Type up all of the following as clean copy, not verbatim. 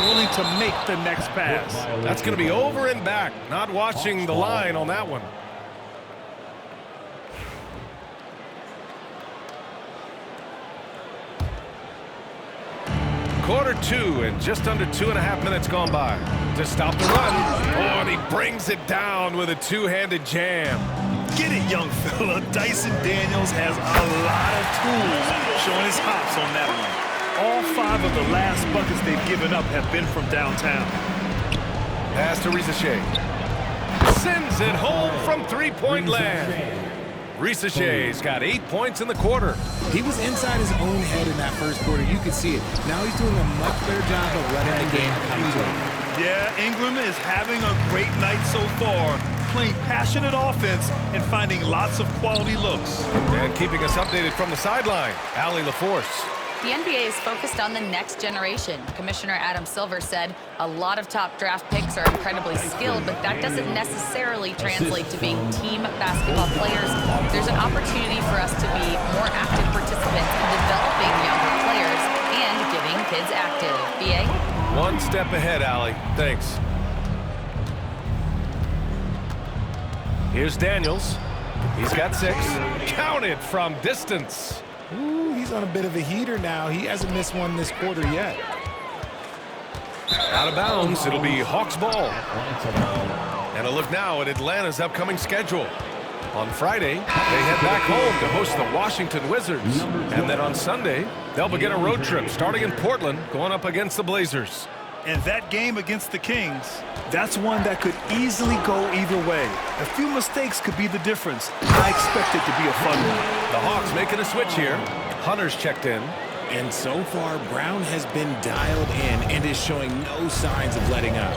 willing to make the next pass. That's going to be over and back. Not watching the line on that one. Quarter two and just under 2.5 minutes gone by. To stop the run. Oh, and he brings it down with a two-handed jam. Get it, young fella. Dyson Daniels has a lot of tools showing his hops on that one. All 5 of the last buckets they've given up have been from downtown. Pass to Risacher. Sends it home from three-point land. Risacher's got 8 points in the quarter. He was inside his own head in that first quarter. You could see it. Now he's doing a much better job of letting the game come to him. Yeah, Ingram is having a great night so far, playing passionate offense and finding lots of quality looks. And keeping us updated from the sideline, Allie LaForce. The NBA is focused on the next generation. Commissioner Adam Silver said a lot of top draft picks are incredibly skilled, but that doesn't necessarily translate to being team basketball players. There's an opportunity for us to be more active participants in developing younger players and getting kids active. BA? One step ahead, Allie. Thanks. Here's Daniels. He's got 6. Count it from distance. Ooh, he's on a bit of a heater now. He hasn't missed one this quarter yet. Out of bounds, it'll be Hawks ball. And a look now at Atlanta's upcoming schedule. On Friday, they head back home to host the Washington Wizards. And then on Sunday, they'll begin a road trip starting in Portland, going up against the Blazers. And that game against the Kings, that's one that could easily go either way. A few mistakes could be the difference. I expect it to be a fun one. The Hawks making a switch here. Hunter's checked in. And so far, Brown has been dialed in and is showing no signs of letting up.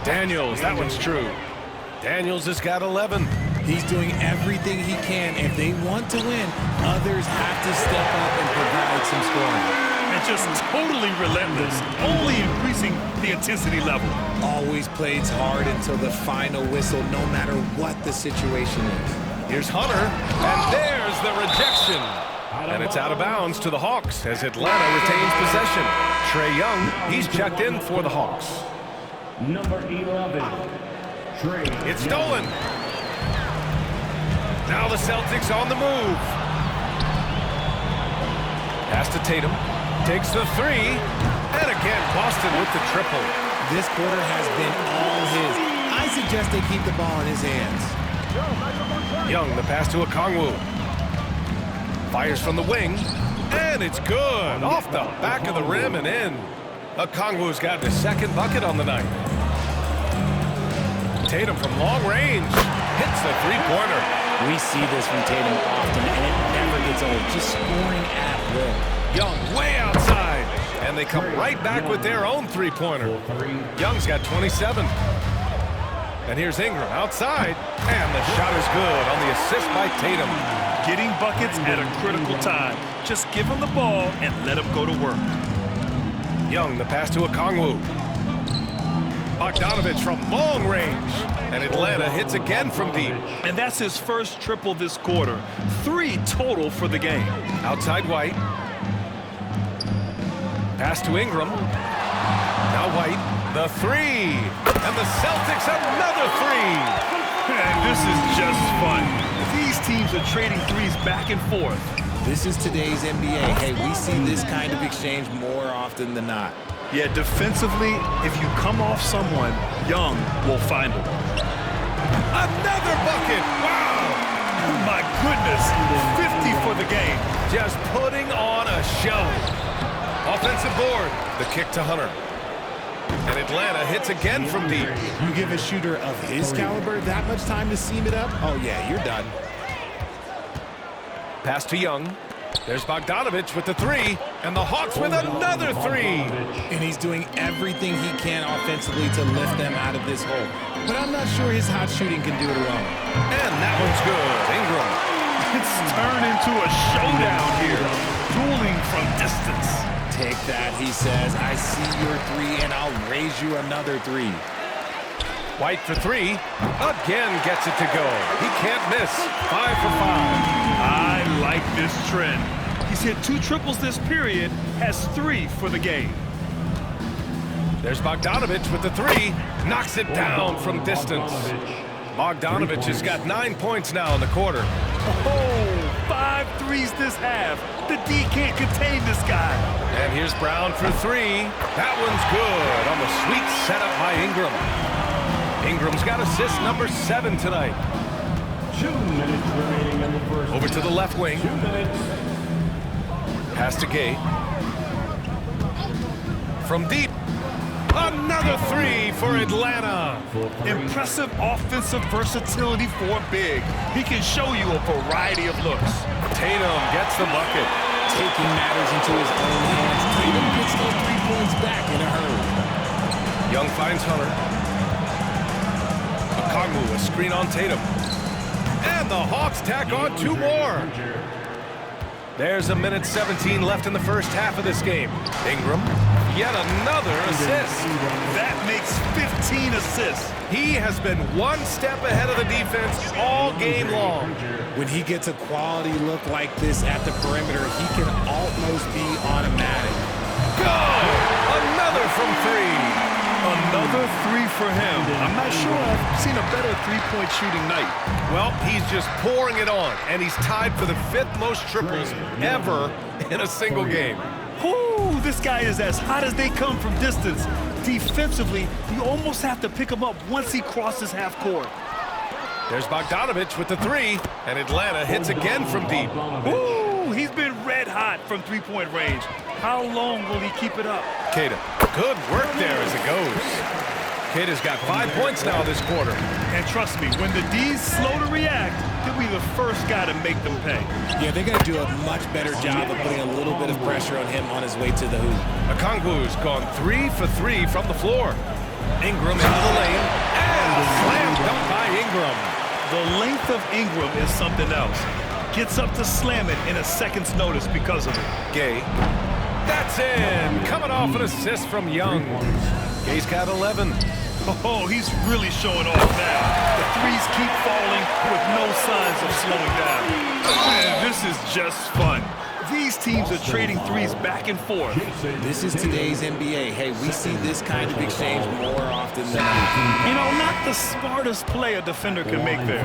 Daniels, that one's true. Daniels has got 11. He's doing everything he can. If they want to win, others have to step up and provide some scoring. And just totally relentless, only increasing the intensity level. Always plays hard until the final whistle, no matter what the situation is. Here's Hunter, and there's the rejection. And it's out of bounds to the Hawks as Atlanta retains possession. Trae Young, he's checked in for the Hawks. Number 11, Trae. It's stolen. Now the Celtics on the move. Pass to Tatum. Takes the 3. And again, Boston with the triple. This quarter has been all his. I suggest they keep the ball in his hands. Young, the pass to Okongwu. Fires from the wing. And it's good. Off the back of the rim and in. Okongwu's got the second bucket on the night. Tatum from long range. Hits the three-pointer. We see this from Tatum often, and it never gets old. Just scoring at will. Young way outside. And they come right back with their own three-pointer. Young's got 27. And here's Ingram outside. And the shot is good on the assist by Tatum. Getting buckets at a critical time. Just give him the ball and let him go to work. Young, the pass to Okongwu. Bogdanovich from long range. And Atlanta hits again from deep. And that's his first triple this quarter. 3 total for the game. Outside White. Pass to Ingram. Now White. The 3. And the Celtics another 3. And this is just fun. These teams are trading threes back and forth. This is today's NBA. Hey, we see this kind of exchange more often than not. Yeah, defensively, if you come off someone, Young will find him. Another bucket! Wow! My goodness, 50 for the game. Just putting on a show. Offensive board. The kick to Hunter. And Atlanta hits again from deep. You give a shooter of his caliber that much time to seam it up? Oh, yeah, you're done. Pass to Young. There's Bogdanovich with the 3. And the Hawks with another 3. And he's doing everything he can offensively to lift them out of this hole. But I'm not sure his hot shooting can do it alone. And that one's good. Ingram. It's turned into a showdown here. Dueling from distance. Take that, he says. I see your 3, and I'll raise you another 3. White for 3. Again gets it to go. He can't miss. 5 for 5. I like this trend. He's He's hit 2 triples this period, has 3 for the game. There's Bogdanovich with the 3. Knocks it down from distance. Bogdanovich has got 9 points now in the quarter. Oh, 5 threes this half. The D can't contain this guy. And here's Brown for 3. That one's good on the sweet setup by Ingram. Ingram's got assist number 7 tonight. 2 minutes remaining in the first. Over to the left wing. 2 minutes. Pass to Gay. From deep. Another 3 for Atlanta. Impressive offensive versatility for a big. He can show you a variety of looks. Tatum gets the bucket. Taking matters into his own hands. Tatum gets those 3 points back in a hurry. Young finds Hunter. Okongwu, a screen on Tatum. And the Hawks tack on 2 more. There's a minute 17 left in the first half of this game. Ingram, yet another assist. That makes 15 assists. He has been 1 step ahead of the defense all game long. When he gets a quality look like this at the perimeter, he can almost be automatic. Go! Another from 3. Another 3 for him. I'm not sure I've seen a better three-point shooting night. Well, he's just pouring it on, and he's tied for the 5th most triples ever in a single game. Whoo, this guy is as hot as they come from distance. Defensively, you almost have to pick him up once he crosses half court. There's Bogdanovich with the 3, and Atlanta hits again from deep. Woo, he's been red hot from three-point range. How long will he keep it up? Queta, good work there as it goes. Queta's got 5 points now this quarter. And trust me, when the D's slow to react, he'll be the first guy to make them pay. Yeah, they're going to do a much better job of putting a little bit of pressure on him on his way to the hoop. Okongwu's gone 3 for 3 from the floor. Ingram into the lane, and a slam dunk by Ingram. The length of Ingram is something else. Gets up to slam it in a second's notice because of it. Gay. That's in. Coming off an assist from Young. Gay's got 11. Oh, he's really showing off now. The threes keep falling with no signs of slowing down. Man, this is just fun. These teams are trading threes back and forth. This is today's NBA. Hey, we see this kind of exchange more often than not. You know, not the smartest play a defender can make there.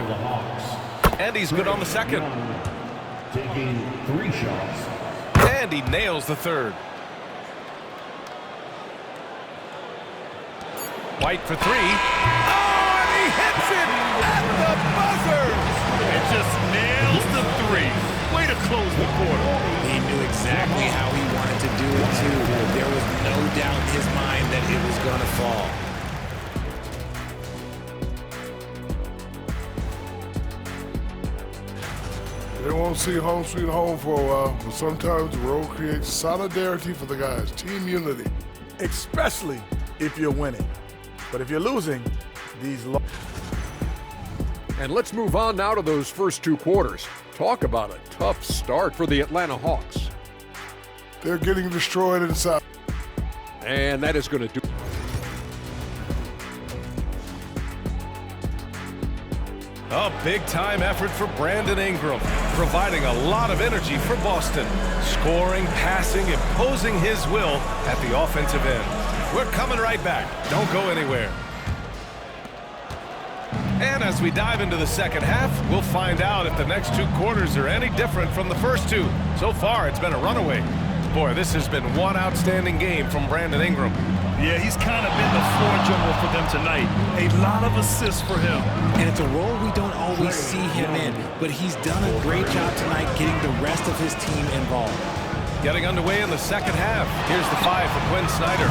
And he's good on the second. Taking 3 shots. And he nails the 3rd. White for 3. Oh, and he hits it at the buzzer. It just nails the 3. Way to close the quarter. He knew exactly how he wanted to do it, too. There was no doubt in his mind that it was going to fall. They won't see home sweet home for a while, but sometimes the road creates solidarity for the guys, team unity. Especially if you're winning. But if you're losing, And let's move on now to those first 2 quarters. Talk about a tough start for the Atlanta Hawks. They're getting destroyed inside. And that is going to do. A big-time effort for Brandon Ingram, providing a lot of energy for Boston. Scoring, passing, imposing his will at the offensive end. We're coming right back. Don't go anywhere. And as we dive into the second half, we'll find out if the next 2 quarters are any different from the first 2. So far, it's been a runaway. Boy, this has been one outstanding game from Brandon Ingram. Yeah, he's kind of been the floor general for them tonight. A lot of assists for him. And it's a role we don't always see him in, but he's done a great job tonight getting the rest of his team involved. Getting underway in the second half. Here's the 5 for Quinn Snyder.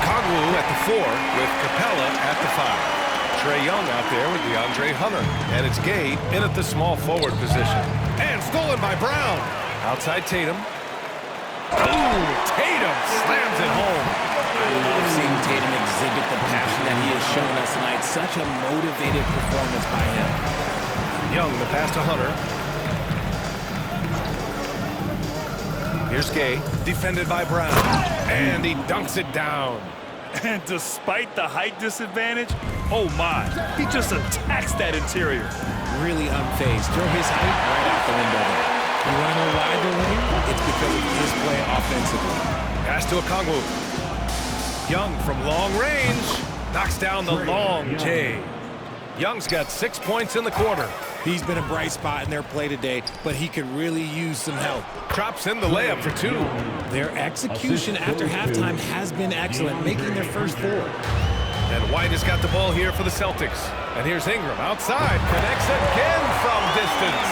Okongwu at the 4 with Capella at the 5. Trae Young out there with DeAndre Hunter. And it's Gay in at the small forward position. And stolen by Brown. Outside Tatum. Ooh, Tatum slams it home. I love seeing Tatum exhibit the passion that he has shown us tonight. Such a motivated performance by him. Young, the pass to Hunter. Here's Gay, defended by Brown. And he dunks it down. And despite the height disadvantage, oh my, he just attacks that interior. Really unfazed. Throw his height right out the window there. You want to know why they're winning? It's because of his play offensively. Pass to Okongwu. Young from long range knocks down the long J. Young's got 6 points in the quarter. He's been a bright spot in their play today, but he could really use some help. Drops in the layup for 2. Their execution after halftime has been excellent, making their first 4. And White has got the ball here for the Celtics. And here's Ingram outside, connects again from distance.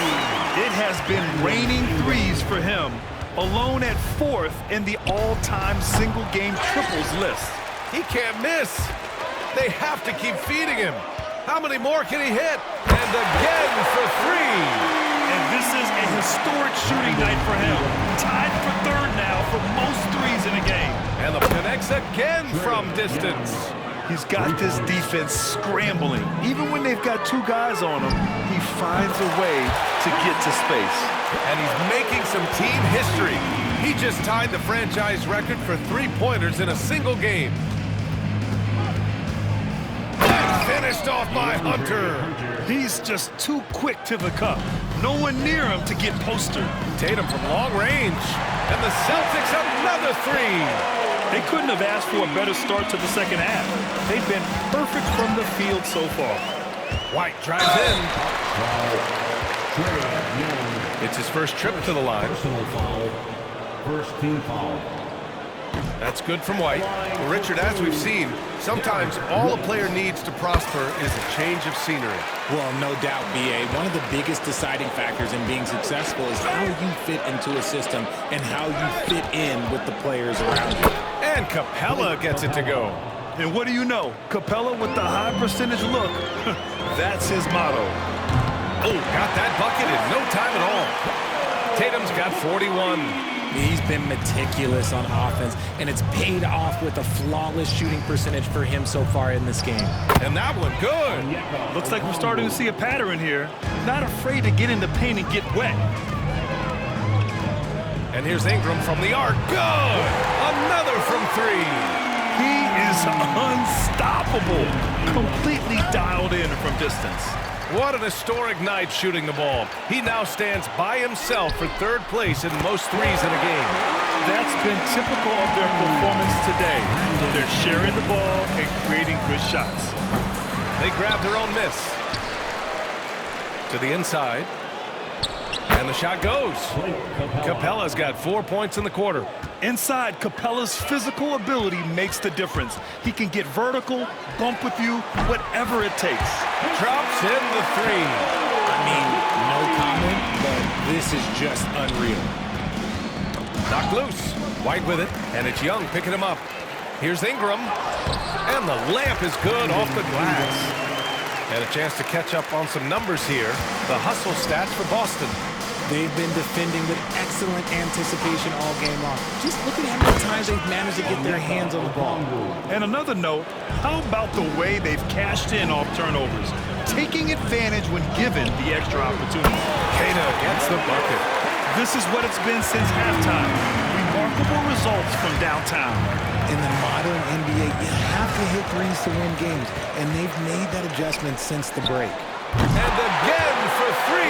It has been raining threes for him, alone at 4th in the all-time single-game triples list. He can't miss. They have to keep feeding him. How many more can he hit? And again for 3. And this is a historic shooting night for him. Tied for 3rd now for most threes in a game. And the connects again from distance. He's got this defense scrambling. Even when they've got 2 guys on him, he finds a way to get to space. And he's making some team history. He just tied the franchise record for 3-pointers in a single game. And finished off by Hunter. He's just too quick to the cup. No one near him to get postered. Tatum from long range. And the Celtics another 3. They couldn't have asked for a better start to the second half. They've been perfect from the field so far. White drives in. It's his first trip to the line. First team foul. That's good from White. Well, Richard, as we've seen, sometimes all a player needs to prosper is a change of scenery. Well, no doubt, B.A. One of the biggest deciding factors in being successful is how you fit into a system and how you fit in with the players around you. And Capella gets it to go. And what do you know? Capella with the high percentage look. That's his motto. Oh, got that bucket in no time at all. Tatum's got 41. He's been meticulous on offense, and it's paid off with a flawless shooting percentage for him so far in this game. And that one good. Looks like we're starting to see a pattern here. Not afraid to get in the paint and get wet. And here's Ingram from the arc. Good! Another from 3. He is unstoppable. Completely dialed in from distance. What an historic night shooting the ball. He now stands by himself for 3rd place in most threes in a game. That's been typical of their performance today. They're sharing the ball and creating good shots. They grab their own miss. To the inside. And the shot goes. Capella's got 4 points in the quarter. Inside, Capella's physical ability makes the difference. He can get vertical, bump with you, whatever it takes. Drops in the 3. I mean, no comment, but this is just unreal. Knocked loose. White with it, and it's Young picking him up. Here's Ingram. And the layup is good off the glass. And a chance to catch up on some numbers here. The hustle stats for Boston. They've been defending with excellent anticipation all game long. Just look at how many times they've managed to get their hands on the ball. And another note, how about the way they've cashed in off turnovers? Taking advantage when given the extra opportunity. Kana gets the bucket. This is what it's been since halftime. Remarkable results from downtown. In the modern NBA, you have to hit threes to win games, and they've made that adjustment since the break. And again for 3.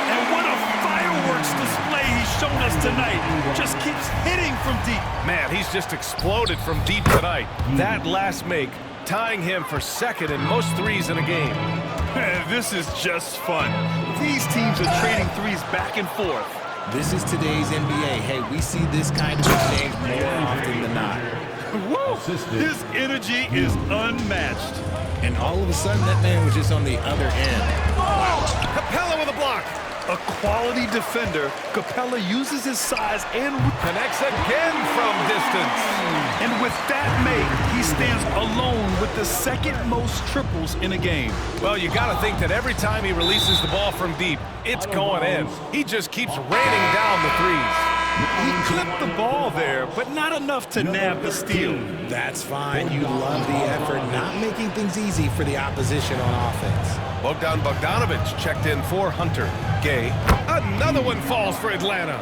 And what a fireworks display he's shown us tonight. Just keeps hitting from deep. Man, he's just exploded from deep tonight. That last make, tying him for 2nd in most threes in a game. Man, this is just fun. These teams are trading threes back and forth. This is today's NBA. Hey, we see this kind of exchange more often than not. Woo! His energy is unmatched. And all of a sudden, that man was just on the other end. Wow! Capella with a block. A quality defender, Capella uses his size and connects again from distance. And with that make, he stands alone with the 2nd most triples in a game. Well, you got to think that every time he releases the ball from deep, it's going in. He just keeps raining down the threes. He clipped the ball there, but not enough to nab the steal. That's fine. You love the effort, not making things easy for the opposition on offense. Bogdan Bogdanović checked in for Hunter. Gay. Another one falls for Atlanta.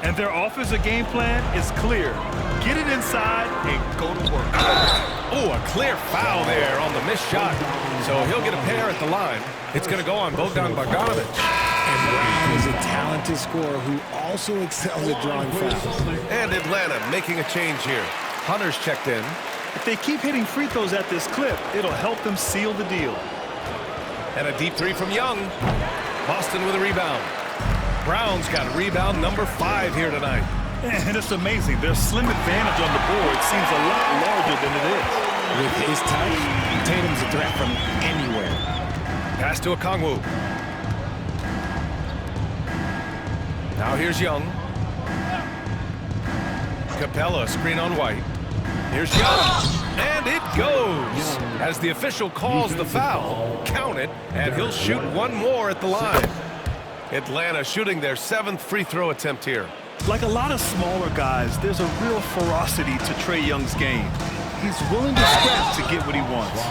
And their offensive game plan is clear. Get it inside and go to work. Oh, a clear foul there on the missed shot. So he'll get a pair at the line. It's going to go on Bogdan Bogdanović. And Brown is a talented scorer who also excels at drawing fouls. And Atlanta making a change here. Hunter's checked in. If they keep hitting free throws at this clip, it'll help them seal the deal. And a deep three from Young. Boston with a rebound. Brown's got rebound number 5 here tonight. And it's amazing. Their slim advantage on the board seems a lot larger than it is. With his touch, Tatum's a threat from anywhere. Pass to Okongwu. Now here's Young. Capella, screen on White. Here's Young. And it goes. As the official calls the foul, count it, and he'll shoot one more at the line. Atlanta shooting their 7th free throw attempt here. Like a lot of smaller guys, there's a real ferocity to Trae Young's game. He's willing to scrap to get what he wants.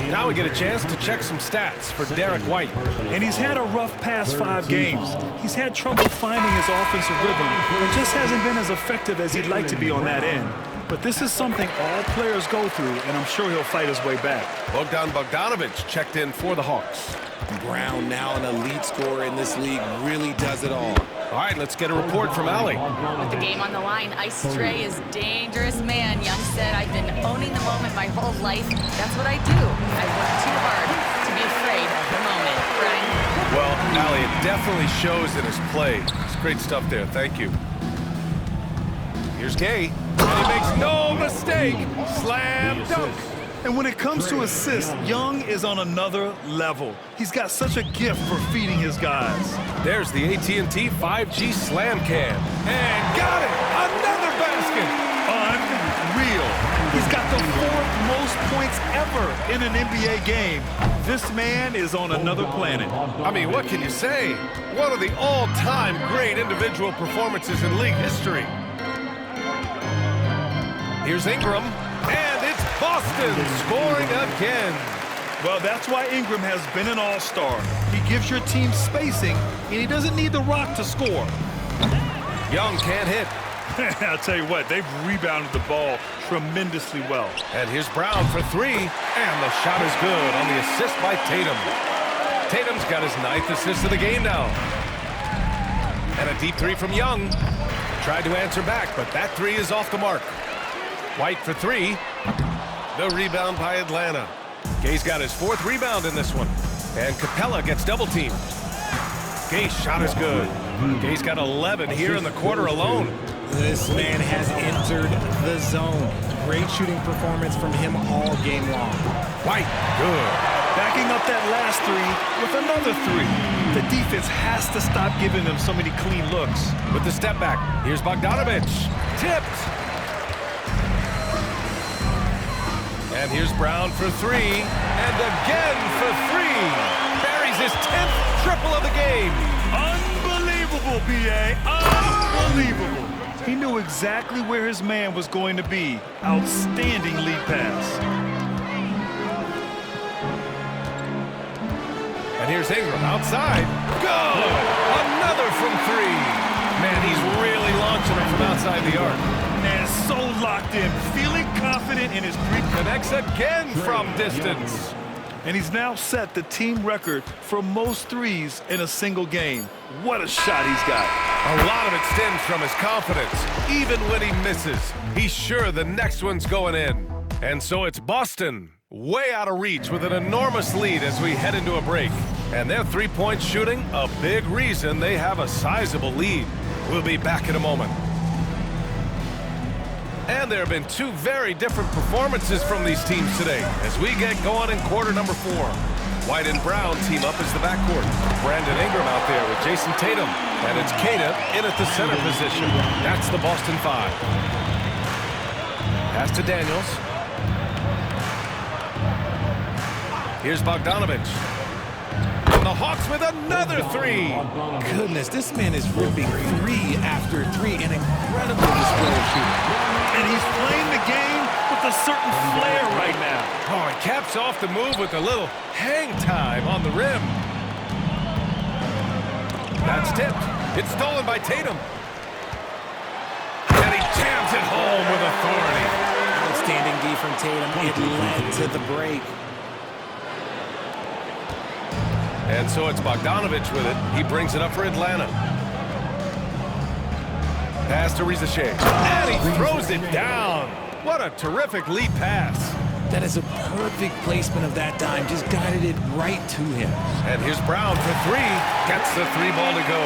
Now we get a chance to check some stats for Derek White. And he's had a rough past 5 games. He's had trouble finding his offensive rhythm and just hasn't been as effective as he'd like to be on that end. But this is something all players go through, and I'm sure he'll fight his way back. Bogdan Bogdanović checked in for the Hawks. Brown, now an elite scorer in this league, really does it all. All right, let's get a report from Allie. With the game on the line, Ice Trae is dangerous man. Young said, I've been owning the moment my whole life. That's what I do. I work too hard to be afraid of the moment. Brian? Well, Allie, it definitely shows in his play. It's great stuff there. Thank you. Here's Gay. And he makes no mistake. Slam dunk. And when it comes to assists, Young is on another level. He's got such a gift for feeding his guys. There's the AT&T 5G Slam Cam. And got it! Another basket! Unreal. He's got the 4th most points ever in an NBA game. This man is on another planet. I mean, what can you say? One of the all-time great individual performances in league history. Here's Ingram. And it's Boston scoring again. Well, that's why Ingram has been an all-star. He gives your team spacing, and he doesn't need the rock to score. Young can't hit. I'll tell you what, they've rebounded the ball tremendously well. And here's Brown for 3, and the shot is good on the assist by Tatum. Tatum's got his 9th assist of the game now. And a deep 3 from Young. Tried to answer back, but that 3 is off the mark. White for 3. The rebound by Atlanta. Gay's got his 4th rebound in this one. And Capella gets double-teamed. Gay's shot is good. Gay's got 11 here in the quarter alone. This man has entered the zone. Great shooting performance from him all game long. White, good. Backing up that last 3 with another 3. The defense has to stop giving them so many clean looks. With the step back, here's Bogdanović. Tipped. And here's Brown for 3, and again for 3. Buries his 10th triple of the game. Unbelievable, B.A. Unbelievable. He knew exactly where his man was going to be. Outstanding lead pass. And here's Ingram outside. Go! Another from 3. Man, he's really launching it from outside the arc. And so locked in, feeling confident in his three. Connects again from distance. And he's now set the team record for most threes in a single game. What a shot he's got. A lot of it stems from his confidence. Even when he misses, he's sure the next one's going in. And so it's Boston, way out of reach with an enormous lead as we head into a break. And their three-point shooting, a big reason they have a sizable lead. We'll be back in a moment. And there have been 2 very different performances from these teams today as we get going in quarter number 4. White and Brown team up as the backcourt. Brandon Ingram out there with Jason Tatum. And it's Queta in at the center position. That's the Boston 5. Pass to Daniels. Here's Bogdanović. And the Hawks with another 3. Goodness, this man is ripping 3 after 3. An incredible display of shooting. And he's playing the game with a certain flair right now. Oh, and caps off the move with a little hang time on the rim. That's tipped. It's stolen by Tatum. And he jams it home with authority. Outstanding D from Tatum. It led to the break. And so it's Bogdanovich with it. He brings it up for Atlanta. Pass to Rizachet. And he throws it down. What a terrific lead pass. That is a perfect placement of that dime. Just guided it right to him. And here's Brown for three. Gets the three ball to go.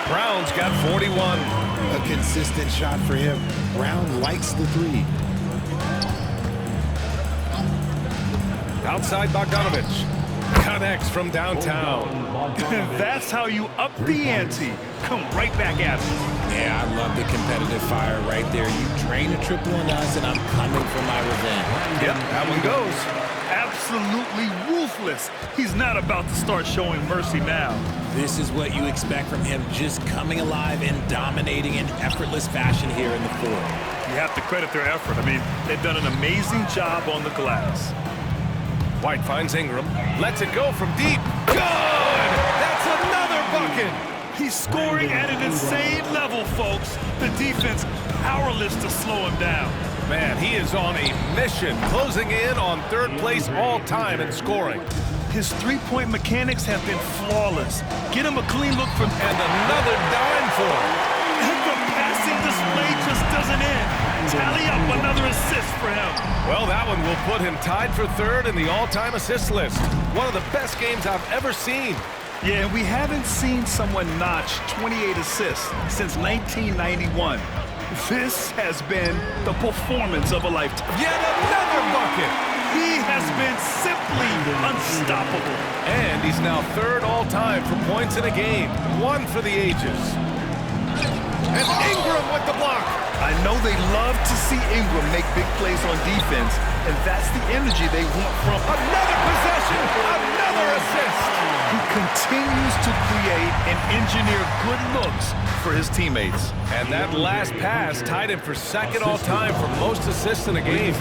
Brown's got 41. A consistent shot for him. Brown likes the three. Outside Bogdanovich. Connects from downtown. That's how you up the ante. Come right back at it. Yeah, I love the competitive fire right there. You drain a triple on us, and I'm coming for my revenge. Yep, that one goes. Absolutely ruthless. He's not about to start showing mercy now. This is what you expect from him, just coming alive and dominating in effortless fashion here in the fourth. You have to credit their effort. I mean, they've done an amazing job on the glass. White finds Ingram. Lets it go from deep. Good! That's another bucket! He's scoring at an insane level, folks. The defense powerless to slow him down. Man, he is on a mission, closing in on third place all time in scoring. His three-point mechanics have been flawless. Get him a clean look from... And another dime for him. And the passing display just doesn't end. Tally up another assist for him. Well, that one will put him tied for third in the all-time assist list. One of the best games I've ever seen. Yeah, we haven't seen someone notch 28 assists since 1991. This has been the performance of a lifetime. Yet another bucket! He has been simply unstoppable. And he's now third all-time for points in a game. One for the ages. And Ingram with the block. I know they love to see Ingram make big plays on defense, and that's the energy they want from another possession, another assist. He continues to create and engineer good looks for his teammates. And that last pass tied him for second all-time for most assists in a game.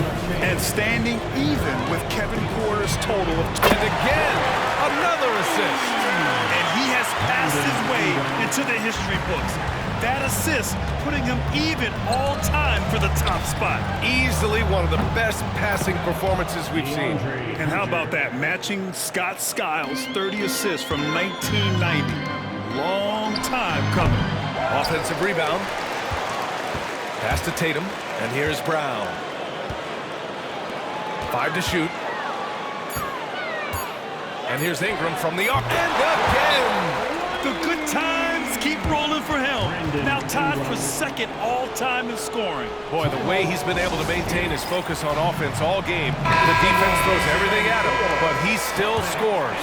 And standing even with Kevin Porter's total of... And again, another assist. And he has passed his way into the history books. That assist putting him even all-time for the top spot. Easily one of the best passing performances we've seen. And how about that, matching Scott Skiles' 30 assists from 1990. Long time coming. Offensive rebound. Pass to Tatum, and here's Brown. 5 to shoot. And here's Ingram from the arc. And again! The good times keep rolling for him. Now tied for second all-time in scoring. Boy, the way he's been able to maintain his focus on offense all game. The defense throws everything at him, but he still scores.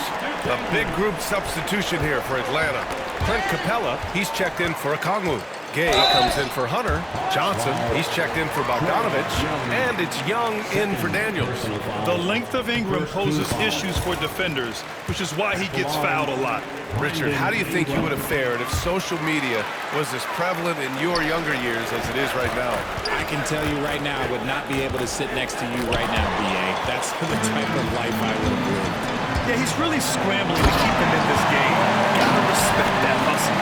A big group substitution here for Atlanta. Clint Capella, he's checked in for Okongwu. Gay comes in for Hunter. Johnson, he's checked in for Bogdanovich. And it's Young in for Daniels. The length of Ingram poses issues for defenders, which is why he gets fouled a lot. Richard, how do you think you would have fared if social media was as prevalent in your younger years as it is right now? I can tell you right now, I would not be able to sit next to you right now, B.A. That's the type of life I would have lived. Yeah, he's really scrambling to keep him in this game. Gotta respect that hustle.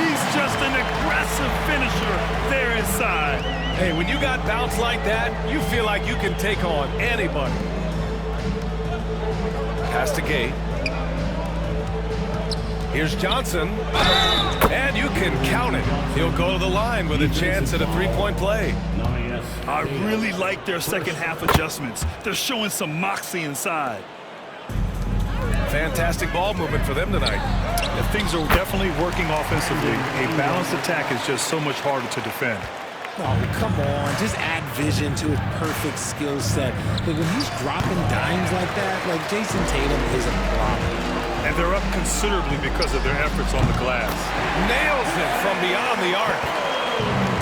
He's just an aggressive finisher there inside. Hey, when you got bounce like that, you feel like you can take on anybody. Pass to Gay. Here's Johnson. And you can count it. He'll go to the line with a chance at a three-point play. I really like their second half adjustments. They're showing some moxie inside. Fantastic ball movement for them tonight. And things are definitely working offensively. A balanced attack is just so much harder to defend. Oh, come on. Just add vision to his perfect skill set. But when he's dropping dimes like that, like Jason Tatum is a problem. And they're up considerably because of their efforts on the glass. Nails it from beyond the arc.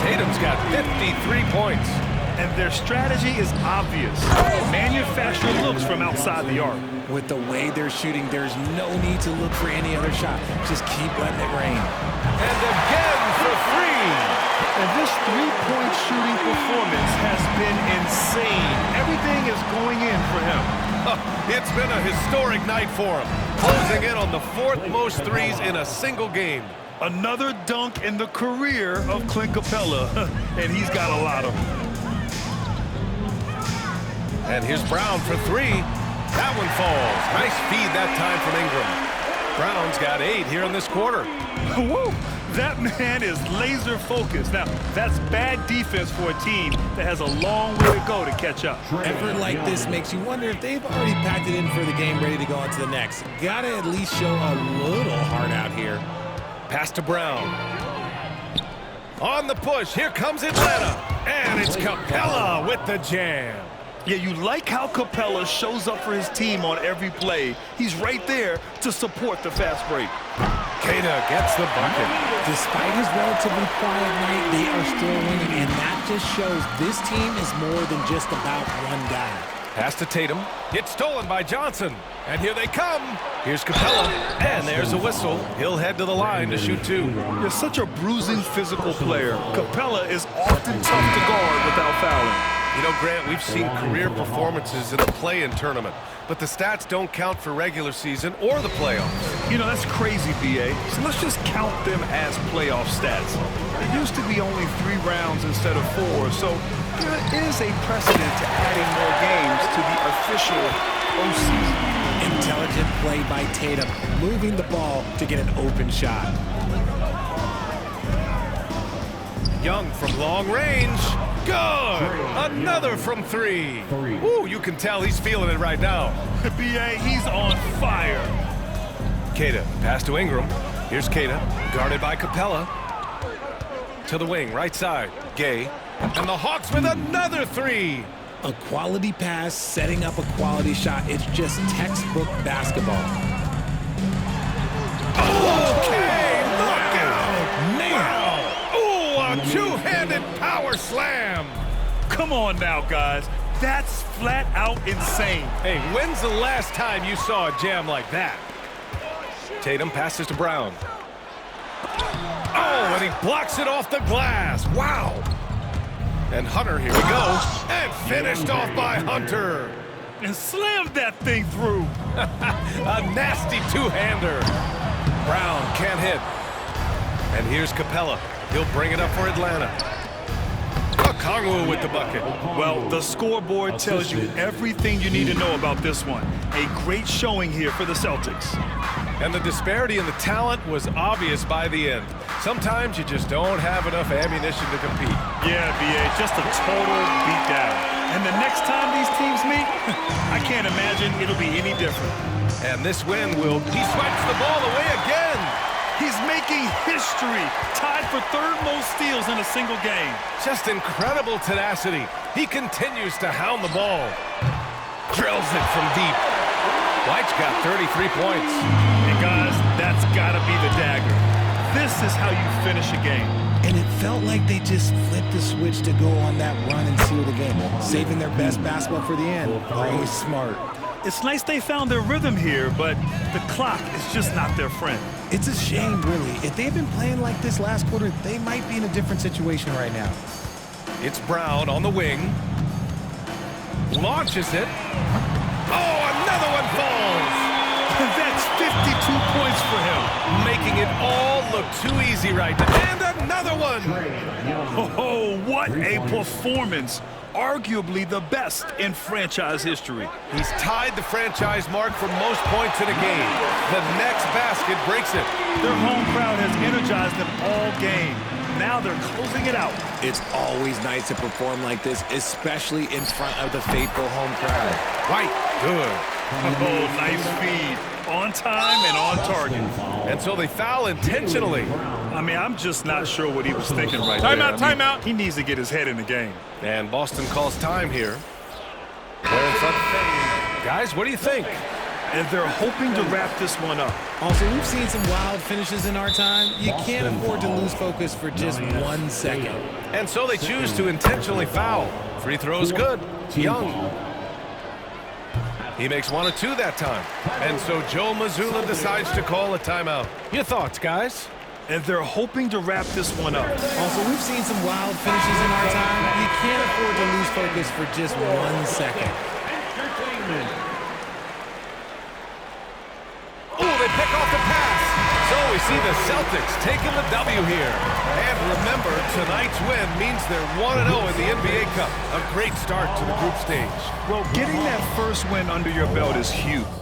Tatum's got 53 points. And their strategy is obvious. Manufacture looks from outside the arc. With the way they're shooting, there's no need to look for any other shot. Just keep letting it rain. And again for three. And this three-point shooting performance has been insane. Everything is going in for him. It's been a historic night for him. Closing in on the fourth most threes in a single game. Another dunk in the career of Clint Capella. And he's got a lot of them. And here's Brown for three. That one falls. Nice feed that time from Ingram. Brown's got 8 here in this quarter. Woo! That man is laser focused. Now, that's bad defense for a team that has a long way to go to catch up. Effort like this makes you wonder if they've already packed it in for the game, ready to go on to the next. Gotta at least show a little heart out here. Pass to Brown. On the push, here comes Atlanta. And it's Capella with the jam. Yeah, you like how Capella shows up for his team on every play. He's right there to support the fast break. Queta gets the bucket. Despite his relatively quiet night, they are still winning, and that just shows this team is more than just about one guy. Pass to Tatum. It's stolen by Johnson. And here they come. Here's Capella. And there's a whistle. He'll head to the line to shoot 2. You're such a bruising physical player. Capella is often tough to guard without fouling. You know, Grant, we've seen career performances in the play-in tournament, but the stats don't count for regular season or the playoffs. You know, that's crazy, B.A. So let's just count them as playoff stats. It used to be only 3 rounds instead of 4, so there is a precedent to adding more games to the official postseason. Intelligent play by Tatum, moving the ball to get an open shot. Young from long range. Good! Another from 3. Ooh, you can tell he's feeling it right now. B.A., he's on fire. Queta, pass to Ingram. Here's Queta, guarded by Capella. To the wing, right side. Gay. And the Hawks with another 3. A quality pass, setting up a quality shot. It's just textbook basketball. Okay, look out! Man! Ooh, a two-handed power slam! Come on now, guys. That's flat out insane. Hey, when's the last time you saw a jam like that? Tatum passes to Brown. Oh, and he blocks it off the glass. Wow! And Hunter, here we go. And finished off by Hunter. And slammed that thing through. A nasty two-hander. Brown can't hit. And here's Capella. He'll bring it up for Atlanta. Okongwu with the bucket. Well, the scoreboard tells you everything you need to know about this one. A great showing here for the Celtics. And the disparity in the talent was obvious by the end. Sometimes you just don't have enough ammunition to compete. Yeah, B.A., just a total beatdown. And the next time these teams meet, I can't imagine it'll be any different. And this win will... He swipes the ball away again. He's making history, tied for 3rd most steals in a single game. Just incredible tenacity. He continues to hound the ball. Drills it from deep. White's got 33 points. And guys, that's got to be the dagger. This is how you finish a game. And it felt like they just flipped the switch to go on that run and seal the game, saving their best basketball for the end. Always smart. It's nice they found their rhythm here, but the clock is just not their friend. It's a shame, really. If they had been playing like this last quarter, they might be in a different situation right now. It's Brown on the wing. Launches it. Oh, another one falls. That's 52 points for him. Making it all look too easy right now. And another one. Oh, what a performance. Arguably the best in franchise history. He's tied the franchise mark for most points in a game. The next basket breaks it. Their home crowd has energized them all game. Now they're closing it out. It's always nice to perform like this, especially in front of the faithful home crowd. White, good. Oh, nice feed. On time and on target. And so they foul intentionally. I mean, I'm just not sure what he was thinking right there. Timeout. He needs to get his head in the game. And Boston calls time here. They're in front. Guys, what do you think? And they're hoping to wrap this one up. Also, we've seen some wild finishes in our time. You can't afford to lose focus for just 1 second. And so they choose to intentionally foul. Free throw's good. Young. He makes 1 of 2 that time. And so Joe Mazzulla decides to call a timeout. Your thoughts, guys? And they're hoping to wrap this one up. Also, we've seen some wild finishes in our time. You can't afford to lose focus for just 1 second. Oh, they pick off the pass. So he see the Celtics taking the W here. And remember, tonight's win means they're 1-0 in the NBA Cup. A great start to the group stage. Well, getting that first win under your belt is huge.